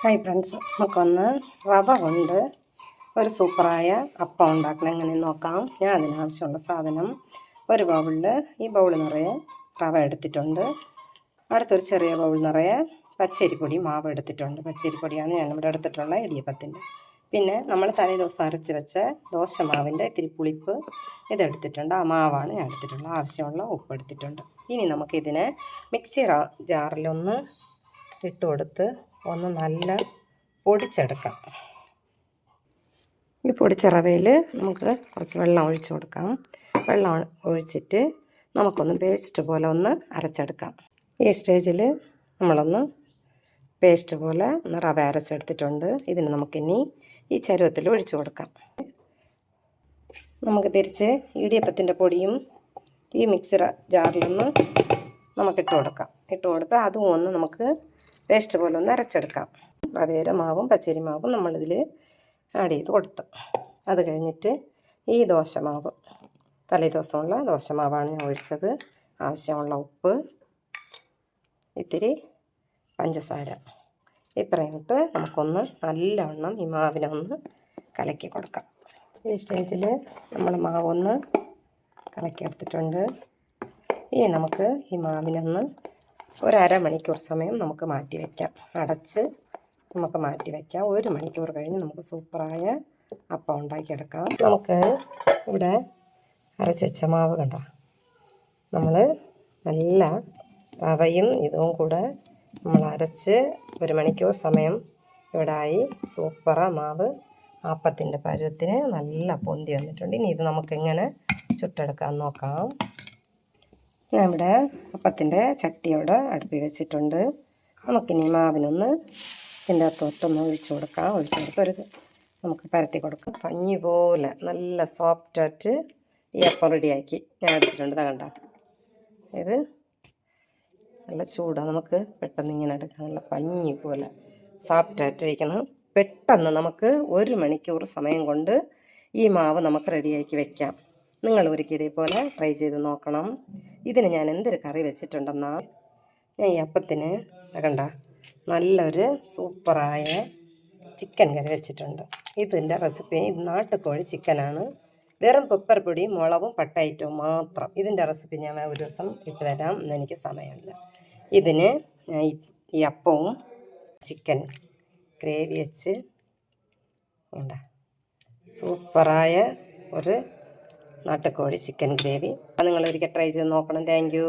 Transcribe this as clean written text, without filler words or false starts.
Hi friends, നമുക്കൊന്ന് റവ കൊണ്ട് ഒരു സൂപ്പറായ അപ്പം ഉണ്ടാക്കണം എങ്ങനെയെന്ന് നോക്കാം. ഞാൻ അതിനാവശ്യമുള്ള സാധനം ഒരു ബൗളിൽ ഈ ബൗൾ നിറയെ റവ എടുത്തിട്ടുണ്ട്. അടുത്തൊരു ചെറിയ ബൗൾ നിറയെ പച്ചരിപ്പൊടി മാവ് എടുത്തിട്ടുണ്ട്. പച്ചരിപ്പൊടിയാണ് ഞാനിവിടെ എടുത്തിട്ടുള്ള ഇടിയപ്പത്തിൻ്റെ. പിന്നെ നമ്മൾ തലേ ദിവസം അരച്ച് വെച്ച ദോശമാവിൻ്റെ ഇത്തിരി പുളിപ്പ് ഇതെടുത്തിട്ടുണ്ട്. ആ മാവാണ് ഞാൻ എടുത്തിട്ടുള്ളത്. ആവശ്യമുള്ള ഉപ്പ് എടുത്തിട്ടുണ്ട്. ഇനി നമുക്കിതിനെ മിക്സി ജാറിലൊന്ന് ഇട്ട് കൊടുത്ത് ഒന്ന് നല്ല പൊടിച്ചെടുക്കാം. ഈ പൊടിച്ച റവയിൽ നമുക്ക് കുറച്ച് വെള്ളം ഒഴിച്ച് കൊടുക്കാം. വെള്ളം ഒഴിച്ചിട്ട് നമുക്കൊന്ന് പേസ്റ്റ് പോലെ ഒന്ന് അരച്ചെടുക്കാം. ഈ സ്റ്റേജിൽ നമ്മളൊന്ന് പേസ്റ്റ് പോലെ ഒന്ന് റവ അരച്ചെടുത്തിട്ടുണ്ട്. ഇതിന് നമുക്കിനി ഈ ചരുവത്തിൽ ഒഴിച്ചു കൊടുക്കാം. നമുക്ക് തിരിച്ച് ഇടിയപ്പത്തിൻ്റെ പൊടിയും ഈ മിക്സി ജാറിലൊന്ന് നമുക്കിട്ട് കൊടുക്കാം. ഇട്ട് കൊടുത്ത് അതും ഒന്ന് നമുക്ക് പേസ്റ്റ് പോലെ ഒന്ന് അരച്ചെടുക്കാം. റവയുടെ മാവും പച്ചരി മാവും നമ്മളിതിൽ ആഡ് ചെയ്ത് കൊടുത്തു. അത് കഴിഞ്ഞിട്ട് ഈ ദോശമാവ് തലേ ദിവസമുള്ള ദോശമാവാണ് ഞാൻ ഒഴിച്ചത്. ആവശ്യമുള്ള ഉപ്പ്, ഇത്തിരി പഞ്ചസാര, ഇത്രയും ഇട്ട് നമുക്കൊന്ന് നല്ലവണ്ണം ഈ മാവിനെ ഒന്ന് കലക്കി കൊടുക്കാം. ഈ സ്റ്റേജിൽ നമ്മൾ മാവൊന്ന് കലക്കിയെടുത്തിട്ടുണ്ട്. ഇനി നമുക്ക് ഈ മാവിനൊന്ന് ഒരു അരമണിക്കൂർ സമയം നമുക്ക് മാറ്റി വയ്ക്കാം. അടച്ച് നമുക്ക് മാറ്റി വയ്ക്കാം. 1 മണിക്കൂർ കഴിഞ്ഞ് നമുക്ക് സൂപ്പറായ അപ്പം ഉണ്ടാക്കിയെടുക്കാം. നമുക്ക് ഇവിടെ അരച്ച് വെച്ച മാവ് കണ്ട നമ്മൾ നല്ല റവയും ഇതും കൂടെ നമ്മൾ അരച്ച് 1 മണിക്കൂർ സമയം ഇവിടെ ആയി. സൂപ്പറ മാവ് അപ്പത്തിൻ്റെ പരുവത്തിന് നല്ല പൊന്തി വന്നിട്ടുണ്ട്. ഇനി ഇത് നമുക്കെങ്ങനെ ചുട്ടെടുക്കാൻ നോക്കാം. ഞാൻ ഇവിടെ അപ്പത്തിൻ്റെ ചട്ടിയോടെ അടുപ്പിൽ വെച്ചിട്ടുണ്ട്. നമുക്കിനി മാവിനൊന്ന് ഇതിൻ്റെ അകത്തോട്ടൊന്ന് ഒഴിച്ച് കൊടുക്കാം. ഒഴിച്ച് കൊടുത്ത് നമുക്ക് പരത്തി കൊടുക്കാം. പഞ്ഞി പോലെ നല്ല സോഫ്റ്റായിട്ട് ഈ അപ്പം റെഡിയാക്കി ഞാൻ എടുത്തിട്ടുണ്ട്. കണ്ട ഇത് നല്ല ചൂടാണ്. നമുക്ക് പെട്ടെന്ന് ഇങ്ങനെ എടുക്കാം. നല്ല പഞ്ഞി പോലെ സോഫ്റ്റായിട്ടിരിക്കണം. പെട്ടെന്ന് നമുക്ക് 1 മണിക്കൂർ സമയം കൊണ്ട് ഈ മാവ് നമുക്ക് റെഡിയാക്കി വെക്കാം. നിങ്ങൾ ഒരിക്കൽ ഇതേപോലെ ട്രൈ ചെയ്ത് നോക്കണം. ഇതിന് ഞാൻ എന്തൊരു കറി വെച്ചിട്ടുണ്ടെന്നാൽ ഞാൻ ഈ അപ്പത്തിന് കണ്ട നല്ലൊരു സൂപ്പറായ ചിക്കൻ കറി വെച്ചിട്ടുണ്ട്. ഇതിൻ്റെ റെസിപ്പി ഇത് നാട്ടുകോഴി ചിക്കനാണ്. വെറും പെപ്പർ പൊടിയും മുളകും പട്ടയറ്റവും മാത്രം. ഇതിൻ്റെ റെസിപ്പി ഞാൻ ഒരു ദിവസം ഇട്ട് തരാം. എന്നെനിക്ക് സമയമില്ല. ഇതിന് ഞാൻ ഈ അപ്പവും ചിക്കൻ ഗ്രേവി വെച്ച് ഉണ്ട് സൂപ്പറായ ഒരു നാട്ടുകോഴി ചിക്കൻ ഗ്രേവി. അത് നിങ്ങൾ ഒരിക്കൽ ട്രൈ ചെയ്ത് നോക്കണം. Thank you.